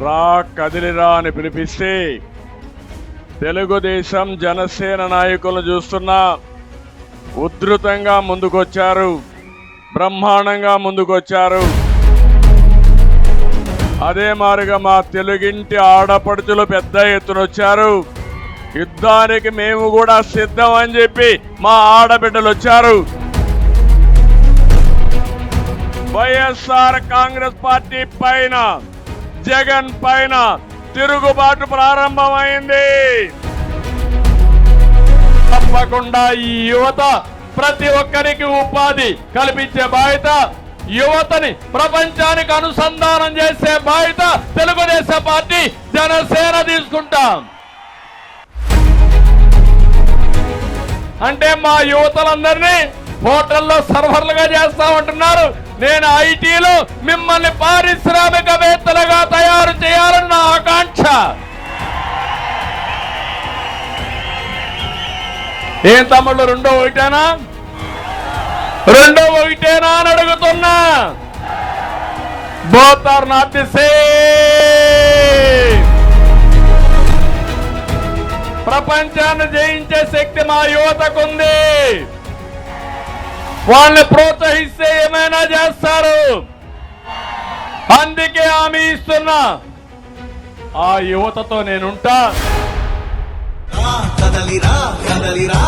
రా కదిలిరా అని పిలిపిస్తే తెలుగుదేశం జనసేన నాయకులను చూస్తున్నా ఉధృతంగా ముందుకొచ్చారు, బ్రహ్మాండంగా ముందుకొచ్చారు. అదే మారుగా మా తెలుగింటి ఆడపడుచులు పెద్ద ఎత్తున వచ్చారు. యుద్ధానికి మేము కూడా సిద్ధం అని చెప్పి మా ఆడబిడ్డలు వచ్చారు. వైఎస్ఆర్ కాంగ్రెస్ పార్టీ పైన, జగన్ పైన తిరుగుబాటు ప్రారంభమైంది. తప్పకుండా ఈ యువత ప్రతి ఒక్కరికి ఉపాధి కల్పించే బాధ్యత, యువతని ప్రపంచానికి అనుసంధానం చేసే బాధ్యత తెలుగుదేశం పార్టీ జనసేన తీసుకుంటాం. అంటే మా యువతలందరినీ హోటల్లో సర్వర్లుగా చేస్తామంటున్నారు. నేను ఐటీలో మిమ్మల్ని పారిశ్రామికవేత్తలుగా తయారు చేయాలన్న ఆకాంక్ష. ఏం తమ్ముళ్ళు, రెండో ఒకటేనా అని అడుగుతున్నా. Both are not the same. ప్రపంచాన్ని జయించే శక్తి మా యువతకుంది. వాళ్ళని ప్రోత్సహిస్తే ఏమైనా చేస్తారు. అందుకే హామీ ఇస్తున్నా, ఆ యువతతో నేనుంటా. కదలిరా కదలిరా